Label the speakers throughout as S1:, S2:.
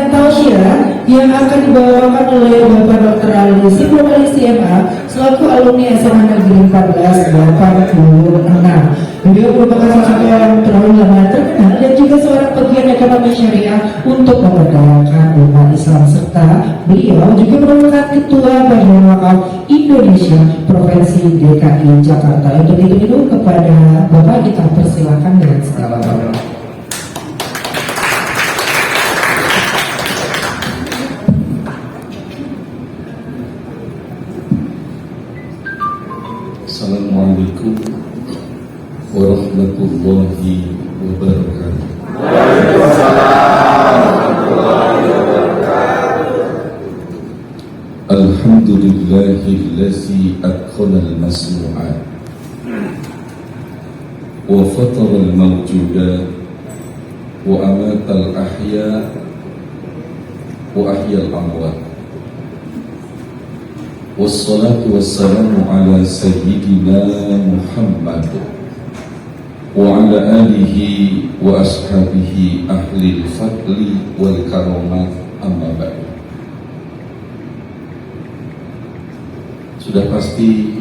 S1: rangkaian tausiah yang akan dibawakan oleh Bapak Dr. Ali Simbolali CMA selaku alumni SMA Negeri 1486. Beliau merupakan salah satu orang terulama terkenal dan juga seorang pegiat ekonomi syariah untuk memperdayakan umat Islam, serta beliau juga merupakan Ketua Badan Wakaf Indonesia Provinsi DKI Jakarta. Untuk itu kepada Bapak kita persilakan dengan segala hormat.
S2: Assalamualaikum warahmatullahi wabarakatuh. Alhamdulillahillazi atqana al-masnu'at wa fatara al-mawjudat wa amata al-ahya wa ahya al-amwat. Wassalatu wassalamu ala sayyidina Muhammad wa ala alihi wa ashabihi ahli al-fadli wal karamat, amma ba'du. Sudah pasti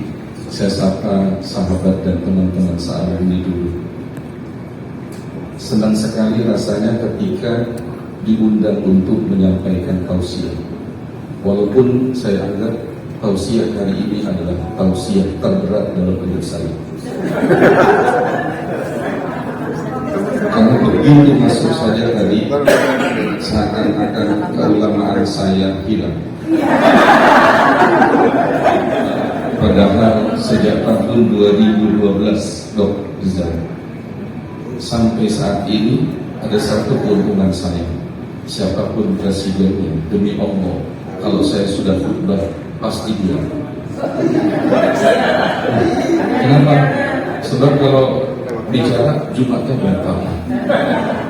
S2: saya sapa sahabat dan teman-teman sealam ini dulu. Senang sekali rasanya ketika diundang untuk menyampaikan tausiah. Walaupun saya anggap tausiah hari ini adalah tausiah terberat dalam hidup saya. Karena begitu masuk saja tadi, seakan-akan keulamaan saya hilang. Padahal sejak tahun 2012, Dok Rizal, sampai saat ini ada satu keuntungan saya. Siapapun presidennya, demi Allah, kalau saya sudah khutbah pasti dia. Kenapa? Sebab kalau bicara Jumatnya batal.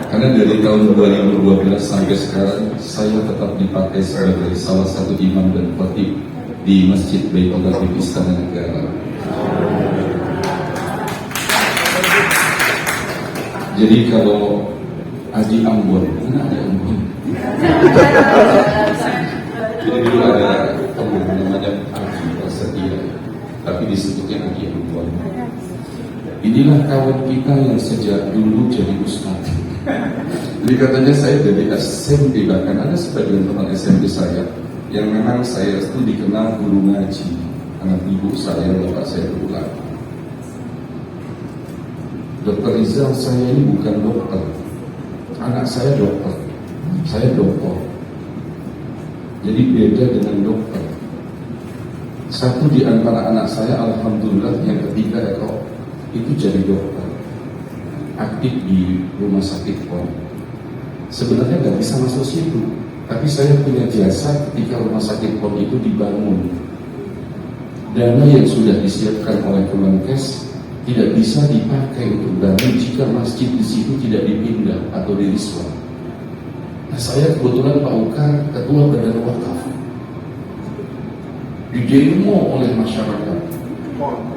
S2: Karena dari tahun 2012 sampai sekarang saya tetap dipakai sebagai salah satu imam dan khatib di Masjid Baitullah di Istana Negara. Jadi kalau Aji Ambon, mana ada Ambon? Jadi dulu ada teman namanya Aji Prasetya, tapi disebutnya Aji Ambon. Inilah kawan kita yang sejak dulu jadi ustaz. Jadi katanya saya dari SMP, bahkan ada sebagian teman SMP saya yang memang saya itu dikenal guru ngaji. Anak ibu saya, bapak saya berulang. Dr. Rizal, saya ini bukan dokter. Anak saya dokter. Saya dokter. Jadi beda dengan dokter. Satu di antara anak saya, alhamdulillah, yang ketiga itu jadi dokter, aktif di rumah sakit PON. Sebenarnya nggak bisa masuk situ, tapi saya punya jasa ketika rumah sakit PON itu dibangun. Dana yang sudah disiapkan oleh Kemenkes tidak bisa dipakai untuk bangun jika masjid di situ tidak dipindah atau diriswa. Nah, saya kebetulan Pak Ukar, Ketua Badan Wakaf, didemo oleh masyarakat.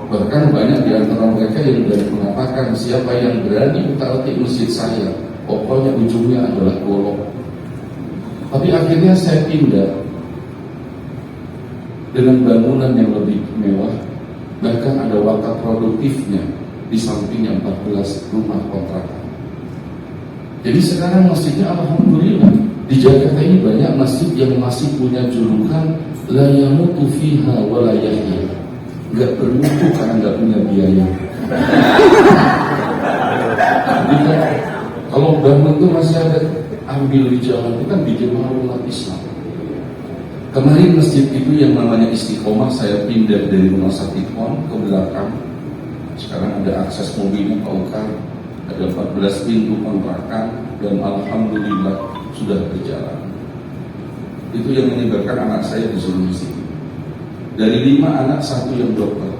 S2: Bahkan banyak di antara mereka yang dari mengatakan, siapa yang berani utak-atik masjid saya, pokoknya ujungnya adalah golok. Tapi akhirnya saya pindah dengan bangunan yang lebih mewah, bahkan ada wakaf produktifnya di sampingnya 14 rumah kontrakan. Jadi sekarang masjidnya alhamdulillah di Jakarta ini banyak masjid yang masih punya julukan la yamutu fiha wa la yahya, nggak bermutu karena nggak punya biaya. Jadi kalau bangun itu masih ada ambil di jalan itu kan bikin malu umat Islam. Kemarin masjid itu yang namanya Istiqomah saya pindah dari rumah sakit PON ke belakang. Sekarang ada akses mobilnya Pak Ukar, ada 14 pintu kontrakan dan alhamdulillah sudah berjalan. Itu yang menyebabkan anak saya disuruh di sini. Dari 5 anak 1 yang dokter.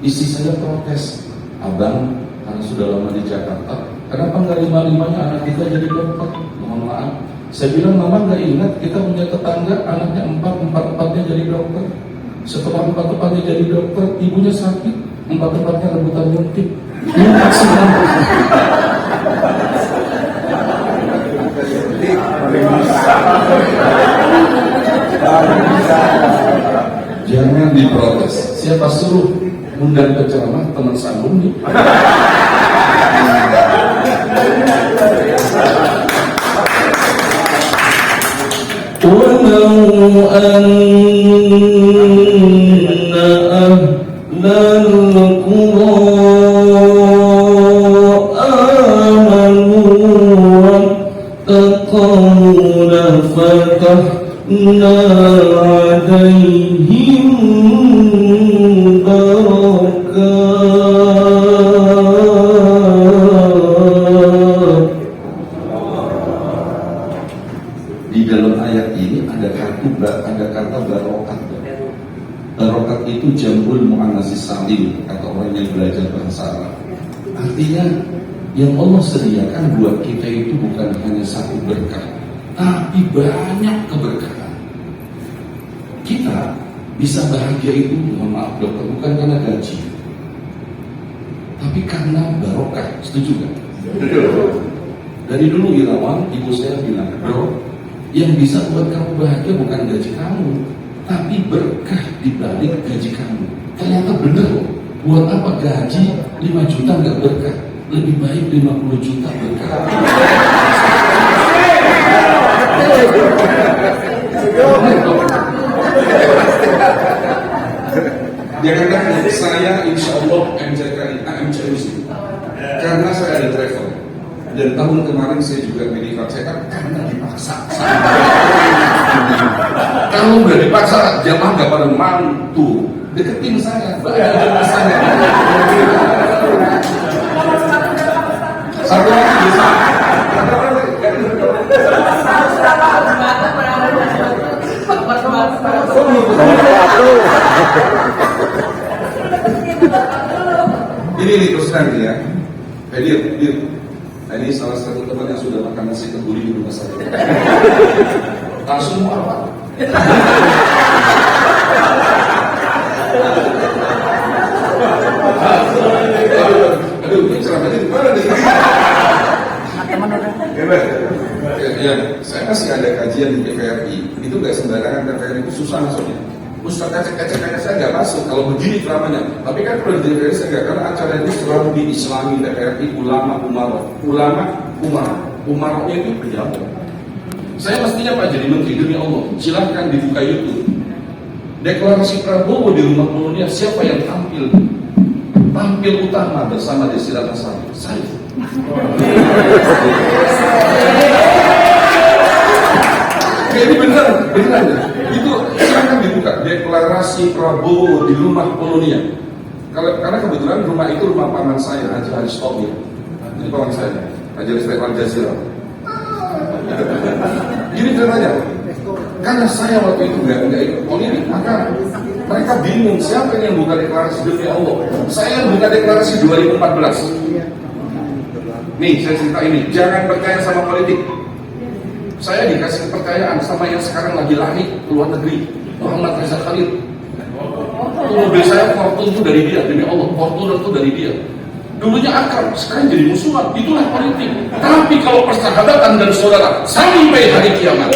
S2: Istri saya protes, abang karena sudah lama di Jakarta, kenapa nggak 5-5-nya anak kita jadi dokter? Mohon maaf. Saya bilang, mama nggak ingat kita punya tetangga anaknya 4-4-nya jadi dokter. Setelah 4-4-nya jadi dokter, ibunya sakit, 4-4-nya rebutan nyuntik. Ini maksimal. diprotes. Siapa suruh undang penceramah teman sambung nih?
S3: ولو أن أهل القرى آمنوا واتقوا لفتحنا عليهم بركات.
S2: Di dalam ayat ini ada kata barokat. Barokat itu jamul muannatsis salim, kata orang yang belajar bahasa Arab. Artinya yang Allah sediakan buat kita itu bukan hanya satu berkah, tapi banyak keberkahan. Kita bisa bahagia itu, mohon maaf dokter, bukan karena gaji, tapi karena barokah. Setuju kan? Dari dulu Irawan, ibu saya bilang, bro, yang bisa buat kamu bahagia bukan gaji kamu, tapi berkah di balik gaji kamu. Ternyata benar loh. Buat apa gaji 5 juta nggak berkah? Lebih baik 50 juta berkah. Dia katakan, saya insya Allah MC Muslim karena saya ada travel. Dan tahun kemarin saya juga medical check up karena dipaksa. Kalau udah dipaksa, jamaah gak pada mantu deketin saya, banyak saya. Satu lagi bisa. Ini nih terus nanti ya. Dir. Nah, ini salah satu teman yang sudah makan nasi kebuli di rumah saya. Langsung mau apa? Aduh, ceramahnya di mana nih? Ya, saya masih ada kajian di PVRI. Itu nggak sembarangan, PVRI itu susah masuknya. Ustaz kacak-kacak saya nggak masuk kalau begini ceramahnya. Tapi kan kalau di PVRI saya nggak, karena acara ini selalu di Islami PVRI umaroknya itu pejabat. Saya mestinya Pak jadi menteri, demi Allah. Silahkan dibuka YouTube. Deklarasi Prabowo di Rumah Kolonia, siapa yang tampil? Tampil utama bersama Desi Ratnasari. Saya. Jadi beneran. Itu silahkan dibuka. Deklarasi Prabowo di Rumah Kolonia. Karena kebetulan rumah itu rumah paman saya, Haji Haris Tobir. Ini paman saya, Haji Haris Tobir Jazirah. Gini ceritanya, karena saya waktu itu nggak ikut politik, maka mereka bingung siapa yang buka deklarasi demi Allah. Saya buka deklarasi 2014. Nih saya cerita ini, jangan percaya sama politik. Saya dikasih kepercayaan sama yang sekarang lagi lari ke luar negeri, Muhammad Reza Khalid. Itu mobil saya Fortune itu dari dia, demi Allah, Fortune itu dari dia. Dulunya akrab, sekarang jadi musuhan. Itulah politik. Tapi kalau persahabatan dan saudara sampai hari kiamat.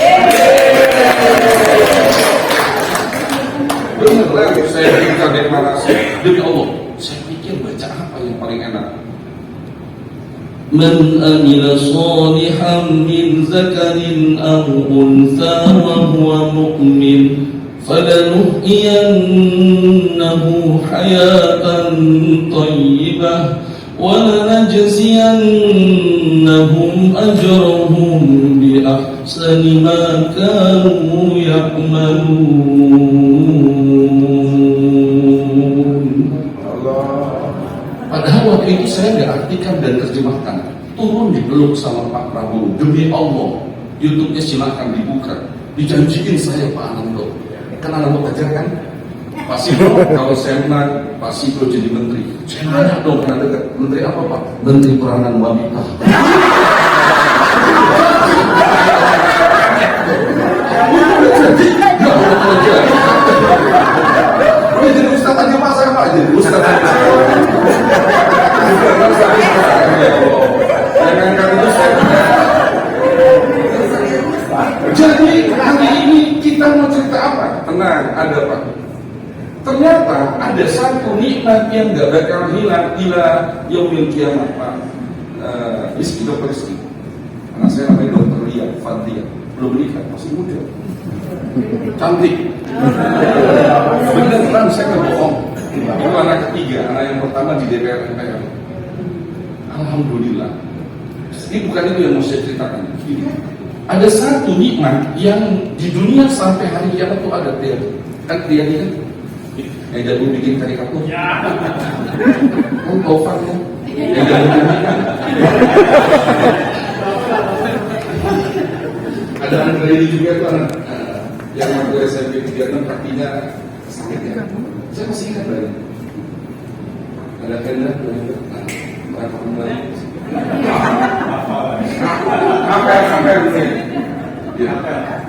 S2: Benar lagi saya berikan deklarasi demi Allah. Saya pikir baca apa yang paling enak.
S3: من أمل صالحا من ذكر أو أنثى وهو مؤمن فلنحيينه حياة طيبة ولنجزينهم أجرهم بأحسن ما كانوا يعملون.
S2: Padahal waktu itu saya nggak artikan dan terjemahkan. Turun dipeluk sama Pak Prabowo. Demi Allah, YouTube-nya silakan dibuka. Dijanjiin saya Pak Anando. Kan Anando kejar kan? Pak Sibro, kalau saya menang, Pak Sibro jadi menteri. Saya nanya dong, pernah dekat. Menteri apa Pak? Menteri Peranan Wanita. Jadi Ustaz aja masa apa aja? Ustaz aja. Jadi hari ini kita mau cerita apa? Tenang, ada Pak. Ternyata ada satu nikmat yang gak bakal hilang ila yaumil kiamat, Pak. Dokter Rizky. Anak saya namanya Dokter Ria Fadlia, belum menikah, masih muda, cantik. Beneran saya nggak bohong. Itu anak ketiga, anak yang pertama di DPR MPR. Alhamdulillah. Ini bukan itu yang mau saya ceritakan. Ada satu nikmat yang di dunia sampai hari kiamat itu ada dia. Kan dia ini kan yang jadi bikin karikatur. Kamu tahu fakta? Yang jadi bikin. Ada anak ini juga tuh anak yang waktu SMP 36 kakinya sakit ya. Saya masih ingat lagi. Ada tenda, berapa kembali? Apa ya,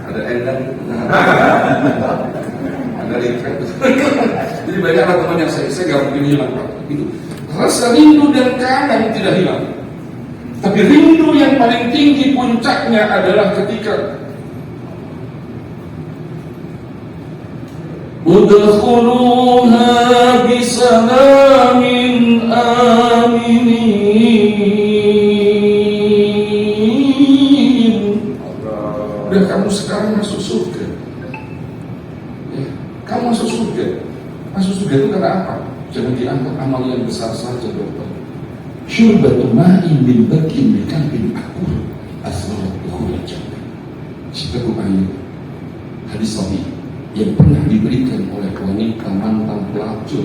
S2: ada endang, ada ringkat. Jadi banyak teman yang saya nggak mungkin hilang, Pak. Itu rasa rindu dan kangen tidak hilang. Tapi rindu yang paling tinggi puncaknya adalah ketika udkhuluha bisalamin aminin. Udah kamu sekarang masuk surga. Ya, kamu masuk surga. Masuk surga itu karena apa? Jangan dianggap amal yang besar saja, dokter. Syurbatu ma'in min bakin min kalbin akur asmarat dukhul jannah. Seteguk air hadis sahih yang pernah diberikan oleh wanita mantan pelacur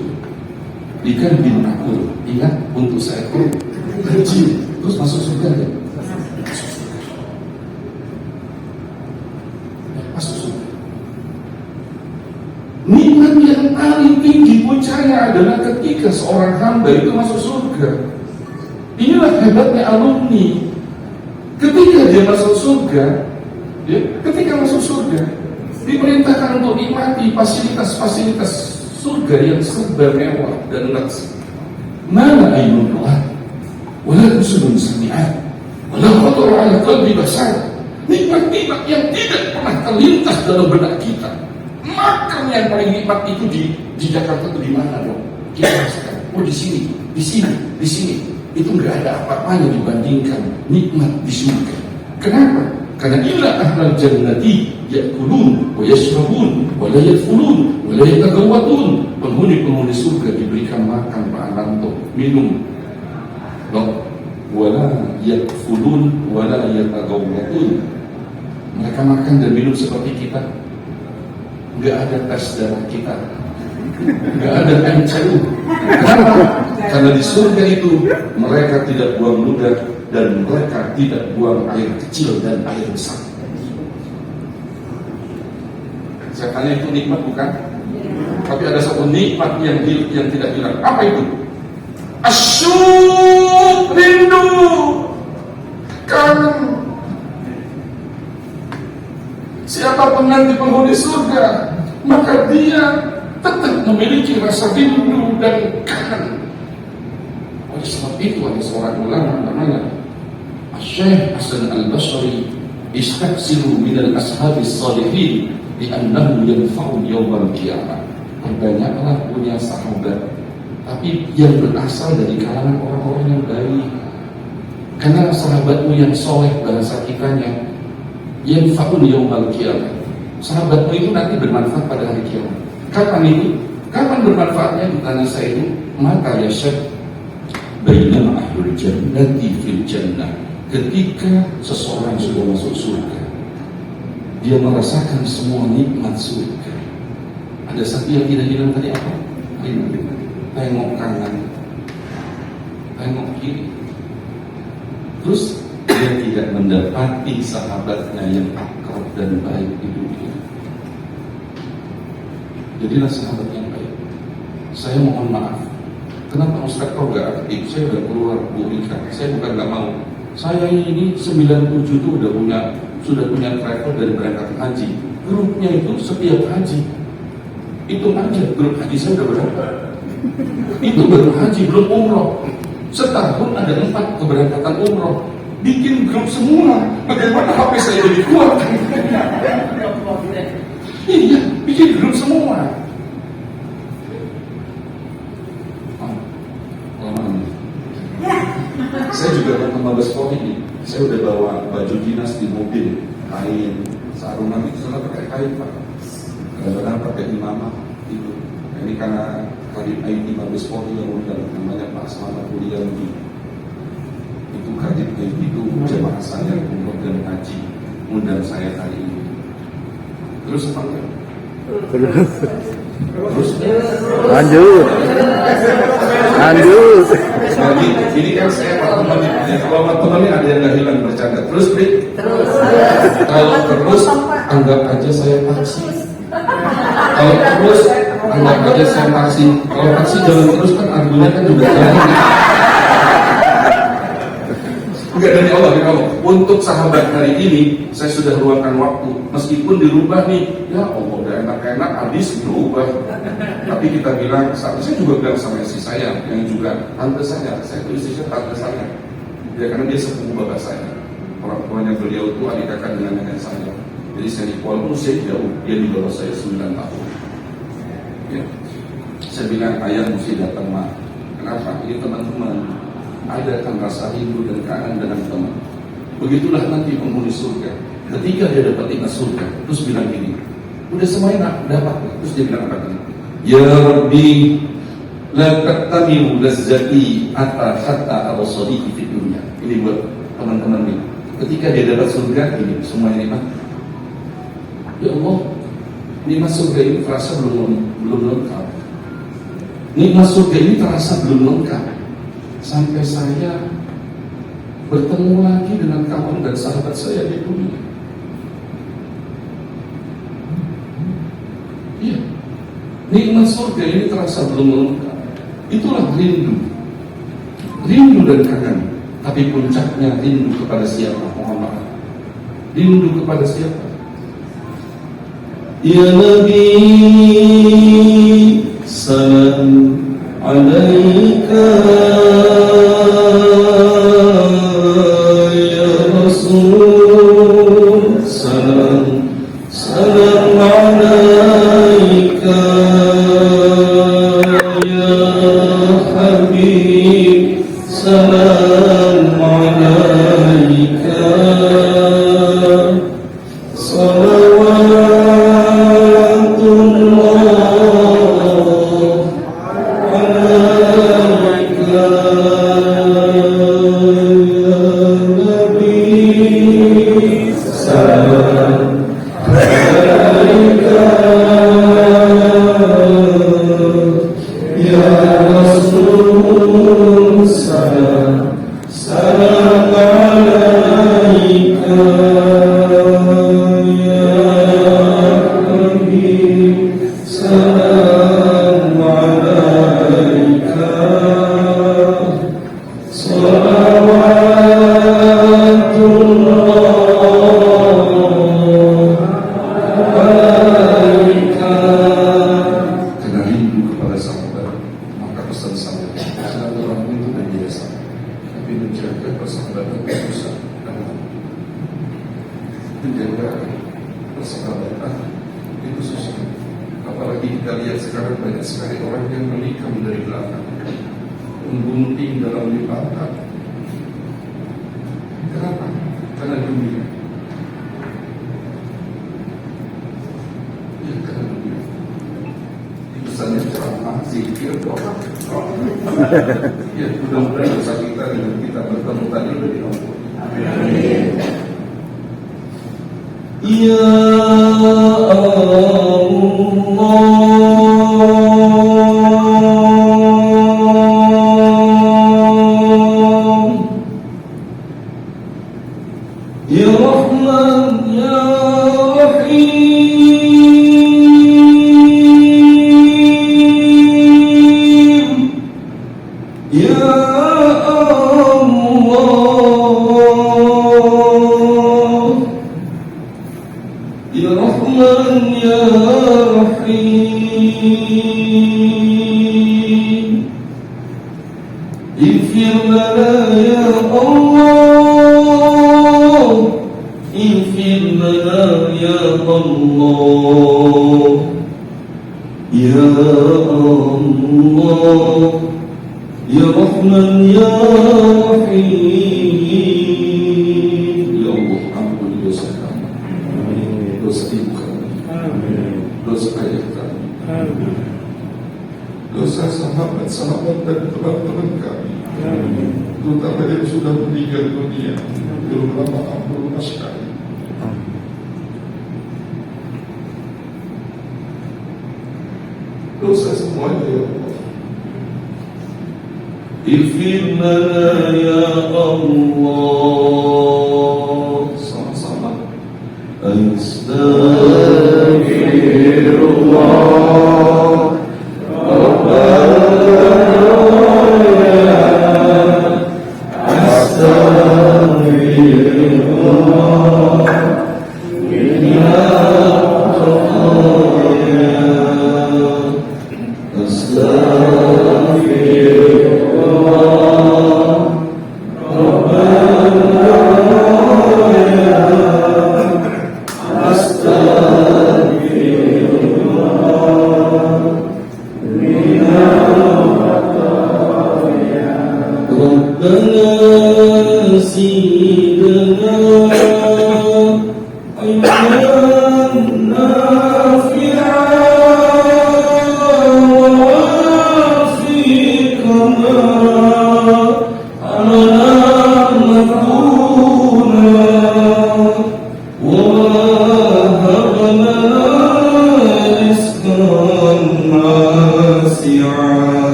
S2: di kalbin akur, ingat, untuk seekor kecil, terus masuk surga ya? Masuk surga. Nikmat yang paling tinggi puncaknya adalah ketika seorang hamba itu masuk surga. Inilah hebatnya alumni. Ketika dia masuk surga, ketika masuk surga, diperintahkan untuk nikmati fasilitas-fasilitas surga yang serba mewah dan laksana. Mana ainun ra'at, wala usulun sami'at, wala khatar ala qalbi basar. Nikmat-nikmat yang tidak pernah terlintas dalam benak kita. Makan yang paling nikmat itu di Jakarta itu di mana, dong? Kita rasakan. Oh, di sini, di sini, di sini. Itu nggak ada apa-apanya dibandingkan nikmat di surga. Kenapa? Karena illa ahlal jannati ya'kulun wa yashrabun wa la yadkhulun wa la yatagawwatun. Penghuni-penghuni surga diberikan makan, Pak Ananto, minum. Loh, wa la yadkhulun wa la yatagawwatun. Mereka makan dan minum seperti kita. Nggak ada tes darah kita, nggak ada MCU. Kenapa? Karena di surga itu mereka tidak buang ludah dan mereka tidak buang air kecil dan air besar. Saya tanya, itu nikmat bukan? Tapi ada satu nikmat yang tidak hilang. Apa itu? Asyuk, rindu, kangen. Siapa nanti penghuni surga, maka dia tetap memiliki rasa rindu dan kangen. Oleh sebab itu ada seorang ulama namanya Syekh Hasan Al-Basri, istaqsilu minal ashabis salihin li'annahu yanfa'un yawmal qiyamah. Perbanyaklah punya sahabat, tapi yang berasal dari kalangan orang-orang yang baik. Karena sahabatmu yang soleh, bahasa kitanya, yanfa'un yawmal qiyamah. Sahabatmu itu nanti bermanfaat pada hari kiamat. Kapan itu? Kapan bermanfaatnya? Ditanya saya itu, maka ya Syekh, bainama ahlul jannati fil jannah. Ketika seseorang sudah masuk surga, dia merasakan semua nikmat surga. Ada satu yang tidak hilang tadi apa? Tengok kanan, tengok kiri. Terus dia tidak mendapati sahabatnya yang akrab dan baik di dunia. Jadilah sahabat yang baik. Saya mohon maaf, kenapa Ustaz kau gak aktif? Saya udah keluar Bu Rika. Saya bukan gak mau. Saya ini 97 itu sudah punya travel dari berangkat haji. Grupnya itu setiap haji. Itu aja grup haji saya udah berapa? Itu baru haji, belum umroh. Setahun ada 4 keberangkatan umroh. Bikin grup semua. Bagaimana HP saya jadi kuat? Iya, bikin grup semua. baju dinas di mobil, kain, sarungan itu selalu pakai kain Pak. Kadang-kadang pakai imamah itu. Ini karena Kadif IT Mabes Polri yang undang, namanya Pak Selamat Kuliyanti. Itu Kadif IT itu jemaah saya umroh dan haji, undang saya hari ini. Terus apa enggak? Terus
S4: Lanjut.
S2: jadi ini kan saya Pak teman ya, kalau Pak teman ada yang nggak hilang bercanda. Terus Bri? Kalau terus anggap aja saya taksi. Kalau terus anggap aja saya taksi. Kalau taksi jalan terus kan argumennya kan juga jalan. Enggak dari Allah. Untuk sahabat hari ini saya sudah luangkan waktu. Meskipun dirubah nih, ya Allah udah enak-enak habis berubah. Tapi kita bilang, saya juga bilang sama istri saya yang juga tante saya itu istrinya tante saya. Ya karena dia sepupu bapak saya. Orang tuanya beliau itu adik kakak dengan nenek saya. Jadi saya walaupun usia jauh, dia di bawah saya 9 tahun. Ya. Saya bilang ayah mesti datang mak. Kenapa? Ini teman-teman ada kan rasa rindu dan kangen dengan teman. Begitulah nanti penghuni surga. Ketika dia dapat nikmat surga, terus bilang gini, udah semuanya dapat. Terus dia bilang apa? Ya Rabbi, la taktamilu lazzati hatta abasari fi dunya. Ini buat teman-teman ini. Ketika dia dapat surga, ini semuanya nikmat. Ya Allah, nikmat surga ini terasa belum lengkap. Nikmat surga ini terasa belum lengkap. Sampai saya bertemu lagi dengan kawan dan sahabat saya di dunia. Iya, nikmat surga ini terasa belum lengkap. Itulah rindu dan kangen. Tapi puncaknya rindu kepada siapa? Mohon maaf. Rindu kepada siapa?
S3: Ya Nabi, salam alaika. Ya Rasul, salam alaika. Ya Habib, salam alaika.
S2: Menjaga persahabatan itu susah. Apalagi kita lihat sekarang banyak sekali orang yang menikam dari belakang, menggunting dalam lipatan. Kenapa? Karena dunia. Ya karena dunia. Pesannya ceramah, zikir, doa. Ya mudah-mudahan dosa kita dengan kita bertemu tadi lebih ampun. Amin.
S3: Ya Allah, Ya Rahman, Ya Rahim, Ya Ya Rahman, Ya Rahim, Ighfir lana ya Allah, Ighfir lana ya Allah, Ya Allah, Ya Rahman, Ya Rahim.
S2: Ya Allah,
S3: sahabat-sahabat dan teman-teman kami, terutama yang sudah meninggal dunia, terutama Abdul Asyari. Dosa semuanya ya Allah. Ighfir lana ya Allah. Sama-sama. Astaghfirullah.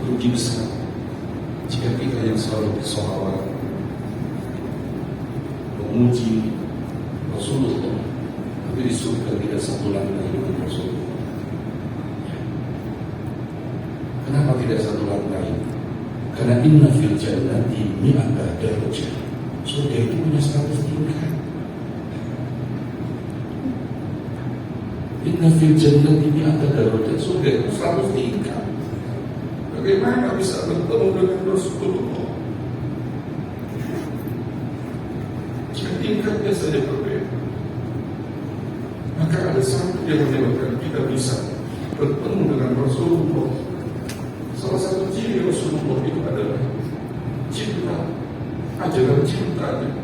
S3: Rugi besar jika kita yang selalu bersolawat memuji Rasulullah, tapi di surga tidak satu lantai dengan Rasulullah. Kenapa tidak satu lantai? Karena inna fil jannati mi'ata darajah. Surga itu punya 100 tingkat. Inna fil jannati mi'ata darajah. Surga itu 100 tingkat. Bagaimana bisa bertemu dengan Rasulullah jika tingkatnya saja berbeda? Maka ada satu yang menyebabkan kita bisa bertemu dengan Rasulullah. Salah satu ciri Rasulullah itu adalah cinta, ajaran cintanya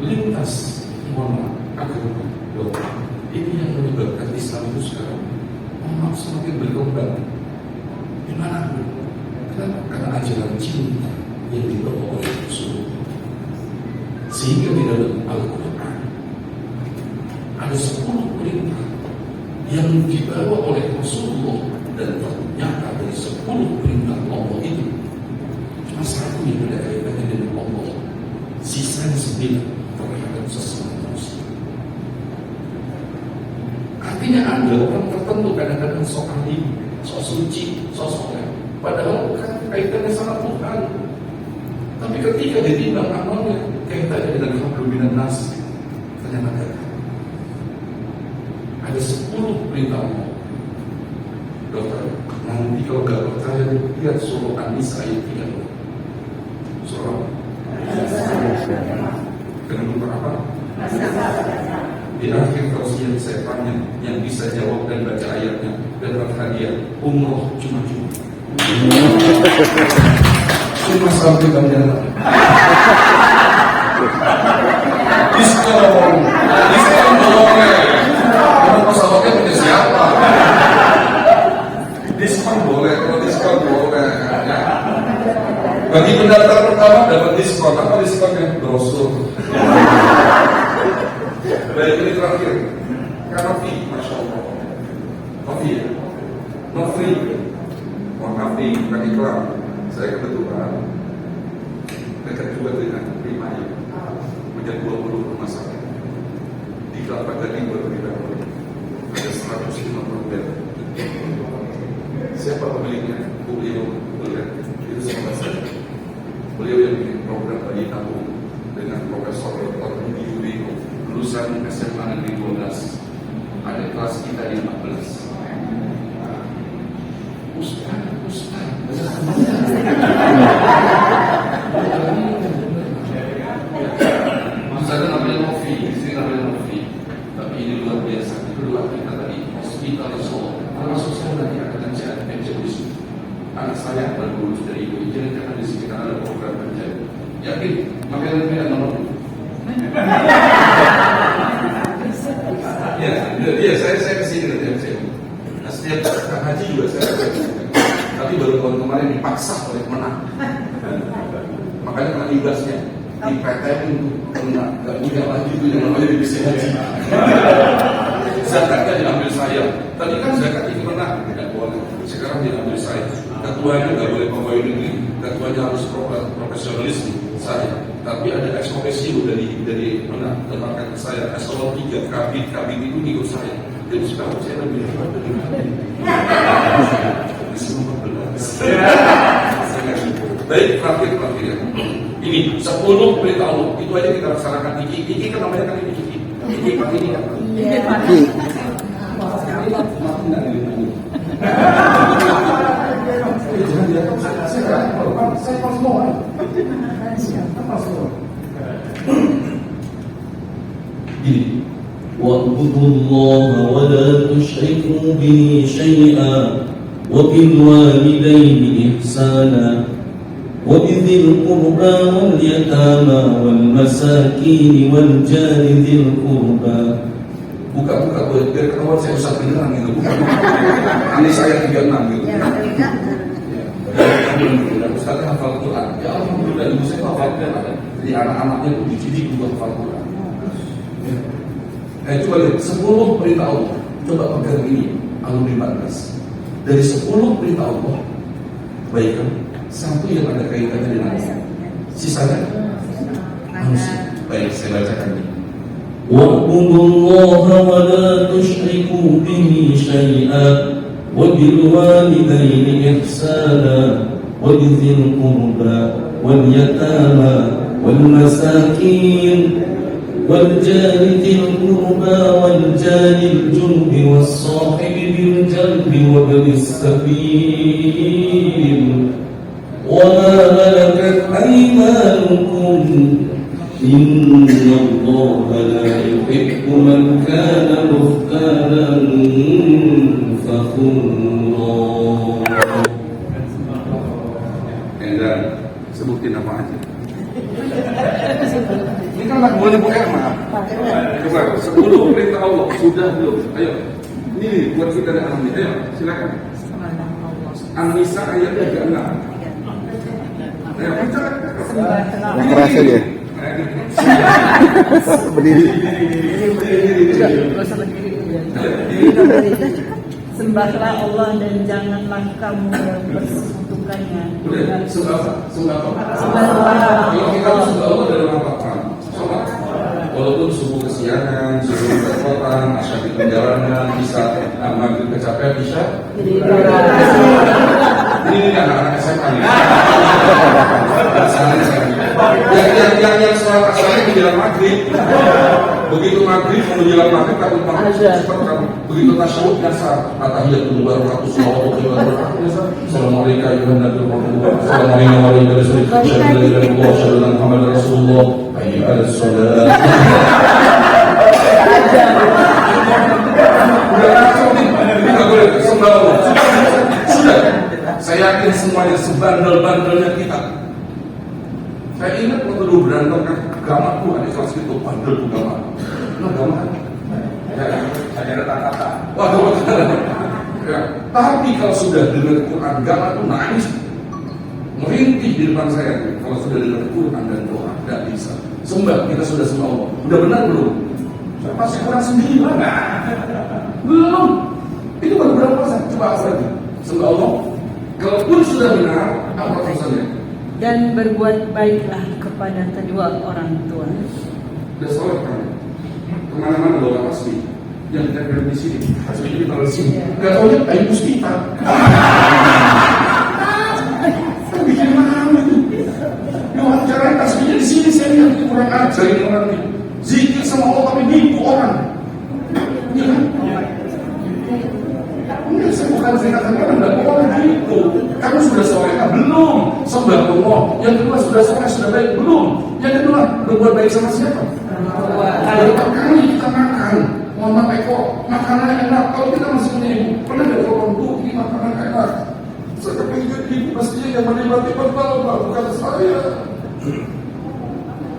S3: lintas agama. Ini yang menyebabkan Islam itu sekarang semakin berkembang. Gimana? Kenapa? Karena ajaran cinta yang dibawa oleh Rasulullah. Sehingga di dalam Al-Quran ada 10 perintah yang dibawa oleh Rasulullah, dan ternyata dari 10 perintah Allah itu cuma satu yang ada kaitannya dengan Allah, sisanya 9 terhadap sesama manusia. Artinya ada orang tertentu kadang-kadang sok ahli, sok suci, sok soleh, padahal bukan kaitannya sama Tuhan. Tapi ketika ditimbang amalnya kaitannya dengan hablum minan nas, ternyata ada 10 perintah Allah. Dokter, nanti kalau gak percaya lihat surah An-Nisa ayat 3. Surah dengan nomor apa? Di akhir tausiah saya tanya yang bisa jawab dan baca ayatnya dan hadiah umroh cuma-cuma. Cuma sampai bandara. Diskon boleh. Kalau pesawatnya punya siapa? Diskon boleh, kalau diskon boleh. Ya. Bagi pendaftar pertama dapat diskon. Apa diskonnya? Brosur. Baik, ini terakhir. Karena fee, Masya Allah. Fee ya? No free. Mohon fee, bukan iklan. Saya kebetulan dekat juga dengan Primayu, punya 20 rumah sakit di Kelapa Gading berbeda, ada 150 bed. Siapa pemiliknya? Beliau itu sahabat saya. Beliau yang bikin program bayi tabung dengan Profesor Dr. Budi Yudiko, lulusan SMA Negeri 12. Ada kelas kita di 15. Ustaz. Misalnya namanya Novi, istri namanya Novi, tapi ini luar biasa. Itu luar kita tadi hospital Solo. Termasuk saya nanti akan cek pencetus. Anak saya baru lulus dari IPI, jadi karena di sekitar ada program kerja. Yakin? Makanya tidak nomor. Ya, saya kesini nanti MCU. Nah, setiap haji juga saya kesini. Tapi baru tahun kemarin dipaksa oleh menang. Makanya kena ibasnya di PTN kena nggak punya lagi itu yang namanya divisi haji. Zakatnya diambil saya. Tadi kan zakat itu menang tidak boleh. Sekarang diambil saya. Ketuanya nggak boleh pegawai negeri. Ketuanya harus profesionalisme saya. Tapi ada SOPSU dari mana tempatkan ke saya. SO 3 kabit itu ikut saya. Jadi sekarang saya lebih hebat dari mana? Baik, terakhir ya. Ini 10 perintah Allah. Itu aja kita laksanakan. Iki kan namanya kan ini Iki. Iki Pak ini kan.
S2: Gini. واعبدوا الله ولا تشركوا به شيئا وبالوالدين إحسانا وبذي القربى واليتامى والمساكين والجار ذي القربى.
S3: Buka biar ketahuan saya usah beneran gitu. Buka. Ini saya 36 gitu. Ustaznya hafal Quran. Ya alhamdulillah ibu saya hafal Quran. Jadi anak-anaknya itu dididik untuk hafal Quran. Coba lihat 10 perintah Allah. Coba pegang ini alumni 14. Dari 10 perintah Allah, baik kan? Satu yang ada kaitannya dengan Allah. Sisanya manusia. Baik, saya bacakan ini.
S2: واعبدوا الله ولا تشركوا به شيئا وبالوالدين إحسانا وبذي القربى واليتامى والمساكين والجار ذي القربى والجار الجنب والصاحب بالجنب وابن السبيل وما ملكت أيمانكم إن الله لا يحب من كان مختالا فخورا.
S3: Dan sebutin apa aja. Ini kan anak buahnya Bu Erma. Coba 10 perintah Allah sudah belum? Ayo. Ini buat kita dan anak ini. Ayo, silakan. An-Nisa ayat 36. Ayo, baca.
S4: Keras aja. Berdiri.
S5: Sembahlah Allah dan janganlah kamu mempersekutukannya.
S3: Sembah apa?
S5: Sembahlah
S3: Kalau kita sembah Allah dari apa? Sholat. Walaupun subuh kesiangan, subuh kerepotan, asyik di perjalanan, bisa maghrib kecapean, bisa. Ini anak-anak SMA nih. Yang sholat asalnya menjelang maghrib. Begitu maghrib menjelang maghrib takut cepat kamu. Begitu tasyahud biasa atahiyatul mubarakatuh sallallahu alaihi wasallam. Assalamualaikum warahmatullahi wabarakatuh. Assalamualaikum warahmatullahi wabarakatuh. Assalamualaikum Muhammad Rasulullah. Hayya 'alas shalah. Udah ngaco nih. Enggak boleh sembah Allah. Sudah. Saya yakin semuanya sebandel-bandelnya kita. Saya ingat waktu dulu berantem kan ke agamaku ada kelas gitu, padahal agama. Agama kan? Ya, ada kata-kata. Waduh, ya. Tapi kalau sudah dengar Quran, agama itu nangis, merintih di depan saya. Kalau sudah dengar Quran dan doa, tidak bisa. Sembah, kita sudah sembah Allah. Udah benar belum? Saya masih kurang 9. Belum. Itu baru berapa persen? Coba aku lagi. Sembah Allah. Kalaupun sudah benar, apa persennya?
S5: Dan berbuat baiklah kepada kedua orang tua.
S3: Udah soleh kan? Kemana-mana doa pasti. Yang kita di sini, pasti ini taruh di sini. Gak tau ya, kayu kita. Kan bikin mahal itu. Yang wawancara tasbihnya di sini saya lihat kurang ajar ini orang ini. Zikir sama Allah tapi nipu orang. Iya kan? Enggak, saya bukan saya katakan enggak boleh gitu. Kamu sudah soleh belum? Sembah Allah. Yang kedua sudah soleh sudah baik belum? Yang kedua berbuat baik sama siapa? Kalau kali kita makan, mohon maaf kok makanan enak. Kalau kita masih punya ibu, pernah nggak kalau Bu ini makanan enak? Saya kepingin ibu pastinya yang menikmati pertama, bukan saya.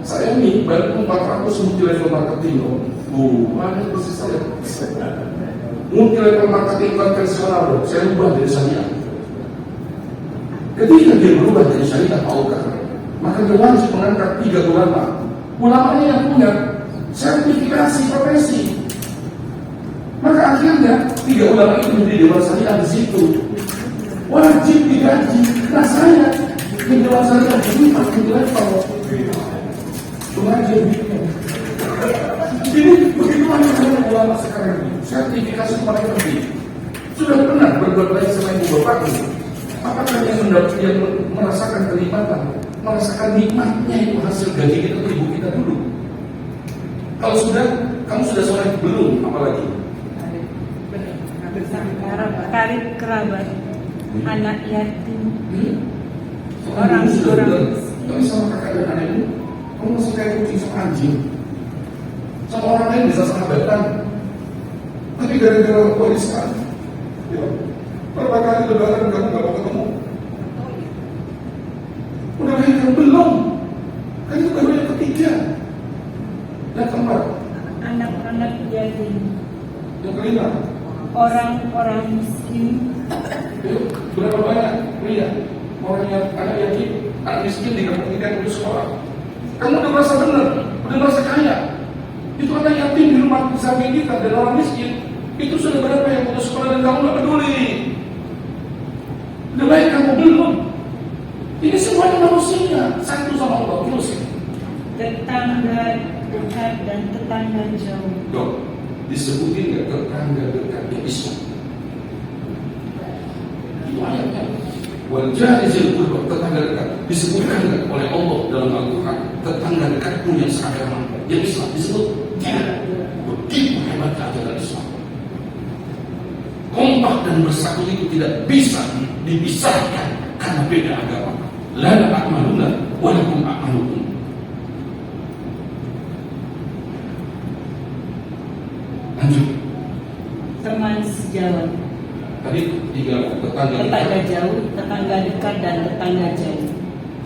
S3: Saya ini baru 400 multi level marketing loh. Mana posisi saya? Multi level marketing konvensional loh. Saya ubah dari syariah. Ketika dia berubah dari syariah tahukah, maka dia wajib mengangkat 3 ulama. Ulamanya yang punya sertifikasi profesi. Maka akhirnya 3 ulama itu menjadi dewan syariah di situ. Wajib digaji. Nah saya di dewan syariah ini multi level. Cuma aja ini begitu banyak ulama sekarang ini sertifikasi paling penting. Sudah pernah berbuat baik sama ibu bapakku? Apakah yang merasakan kenikmatan, merasakan nikmatnya itu hasil gaji kita ke ibu kita dulu? Kalau sudah, kamu sudah soleh belum? Apalagi?
S5: Karib kerabat, anak yatim,
S3: Orang sudah
S5: orang
S3: benar. Tapi sama kakak dan anak ibu, kamu masih kayak kucing sama anjing. Sama orang lain bisa sahabatan, tapi gara-gara warisan, ya, berapa kali lebaran kamu gak mau ketemu? Udah lahir belum? Kan itu baru yang ketiga. Yang keempat,
S5: anak-anak yatim,
S3: yang kelima,
S5: orang-orang miskin,
S3: yuk, berapa banyak? Lihat, orang yang anak yatim, anak miskin di kampung kita putus sekolah. Kamu udah merasa benar, udah merasa kaya. Itu anak yatim di rumah samping kita dan orang miskin. Itu sudah berapa yang putus sekolah dan kamu gak peduli? Udah baik kamu belum? Ini semuanya manusia, satu sama Allah terus.
S5: tetangga dekat dan tetangga jauh.
S3: Dok, disebutin nggak tetangga dekat yang Islam? Itu ayatnya. Wajah izin kurba, tetangga dekat disebutkan nggak oleh Allah dalam Al-Quran? Tetangga dekatmu yang seagama, yang Islam disebut tidak. Begitu hebatnya ajaran Islam. Kompak dan bersatu itu tidak bisa dipisahkan karena beda agama. Lana a'maluna walakum a'malukum. Lanjut.
S5: Teman sejawat,
S3: Tadi 3
S5: tetangga jauh, tetangga dekat dan tetangga jauh.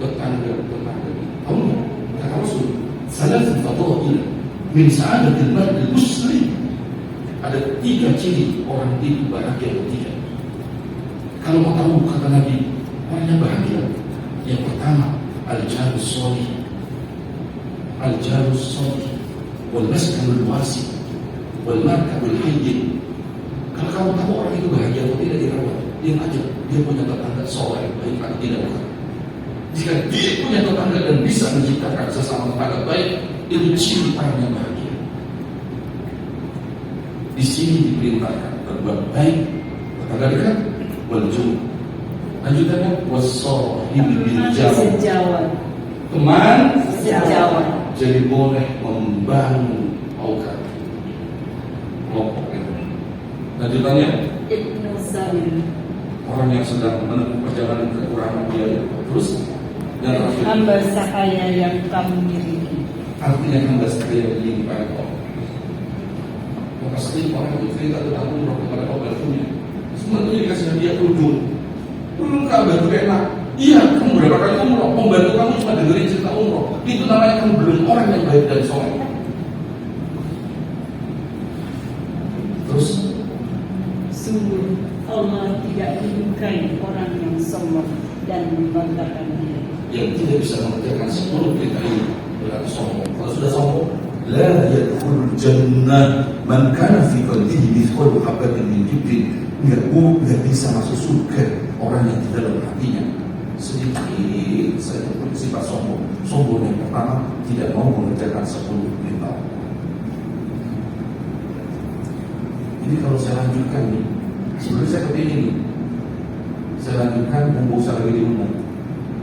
S3: tetangga. Tahu nggak? Kata Rasul, salatul fadail min sa'adatil mar'il muslim. Ada 3 ciri orang itu bahagia atau tidak. Kalau mau tahu kata Nabi, orang yang bahagia, yang pertama al-jarus sholih, al-jarus sholih, wal maskanul wasi, wal markabul hayyin. Kalau kamu tahu orang itu bahagia atau tidak dirawat, dia aja dia punya tetangga soleh, baik atau tidak bukan. Jika dia punya tetangga dan bisa menciptakan sesama tetangga baik, itu ciri orang yang bahagia. Di sini diperintahkan berbuat baik, tetangga dekat, wajib. Lanjutannya wasohibi bil jawab.
S5: Sejawat,
S3: Teman
S5: sejawat.
S3: jadi boleh membangun aukat kelompok itu. Lanjutannya
S5: Ibnu Sabil,
S3: orang yang sedang menempuh perjalanan kekurangan biaya. Terus dan terakhir,
S5: hamba sahaya yang kamu miliki.
S3: artinya hamba sekalian yang kepada Allah. Maka sering orang itu cerita tentang umroh kepada Allah punya. Sebenarnya dikasih hadiah kerudung. Kerudung Ka'bah itu enak, Iya, kamu berapa kali umroh, pembantu kamu cuma dengerin cerita umroh. Itu namanya kamu belum orang yang baik dan soleh. Terus
S5: Sungguh Allah tidak menyukai orang yang sombong dan membanggakan diri.
S3: yang tidak bisa mengerjakan 10 perintah ini berarti sombong. Kalau sudah sombong, la yadkhulul jannah man kana fi qalbihi mithqalu habatin min kibrin. Enggak bisa masuk surga orang yang di dalam hatinya sedikit saja bersifat sombong. Sombong yang pertama tidak mau mengerjakan 10 perintah. Ini kalau saya lanjutkan nih, sebenarnya saya kepingin nih, saya lanjutkan mumpung saya lagi diundang.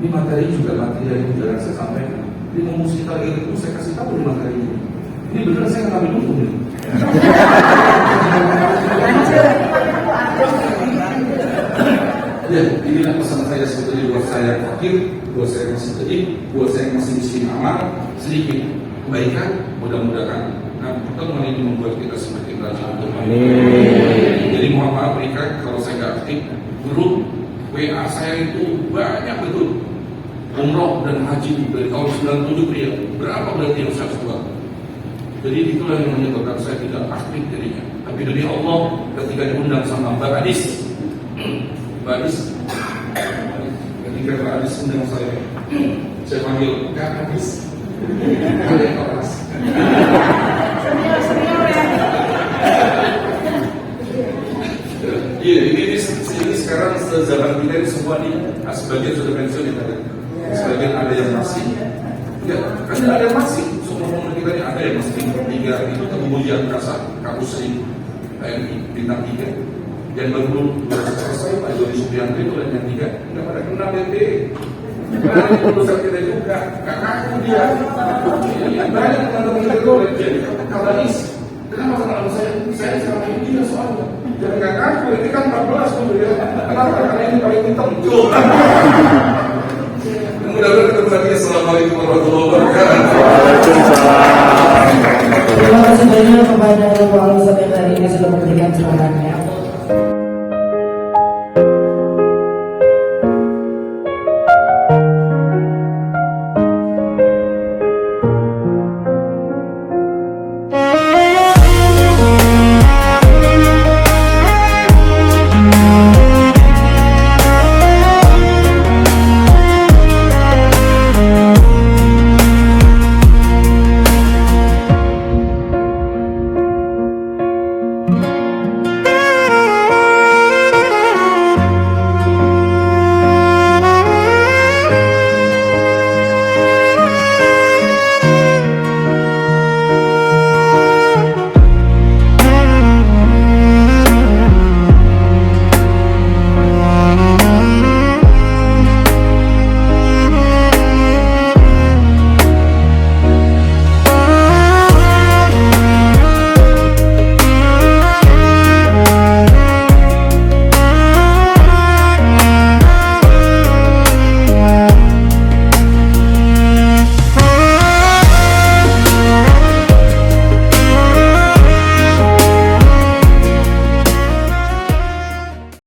S3: Ini materi juga materi yang jarang saya sampaikan. Ini mumpung kita lagi itu saya kasih tahu di materi ini. Ini benar saya ngambil dulu nih. Ya, inilah pesan saya sebetulnya buat saya fakir, buat saya masih sedih, buat saya masih miskin amal, sedikit kebaikan, mudah-mudahan pertemuan ini membuat kita semakin rajin untuk baik. Jadi mohon maaf Rika, kalau saya nggak aktif, grup WA saya itu banyak betul. Umroh dan haji dari tahun 97 pria, berapa berarti yang saya buat? Jadi itulah yang menyebabkan saya tidak aktif jadinya. Tapi demi Allah, ketika diundang sama Mbak Adis, Mbak Adis, ketika Mbak Adis undang saya panggil Kak Adis. Kalian kelas. Iya, ini sekarang zaman kita ini semua nih, sebagian sudah pensiun ya, sebagian ada yang masih. Ya, kan ada yang masih. Semua orang kita ini ada yang masih bintang 3 itu kemudian kasar, kampus TNI bintang 3. Dan baru selesai Pak Jody Supriyanto itu yang 3 nggak pada kenal DP. Karena itu lulusan kita juga, nggak ngaku dia. Banyak teman-teman kita itu jadi kabaris. Kenapa kalau saya sama ini dia soalnya. Jangan nggak ngaku, ini kan 14 kemudian. Kenapa? Karena ini paling hitam.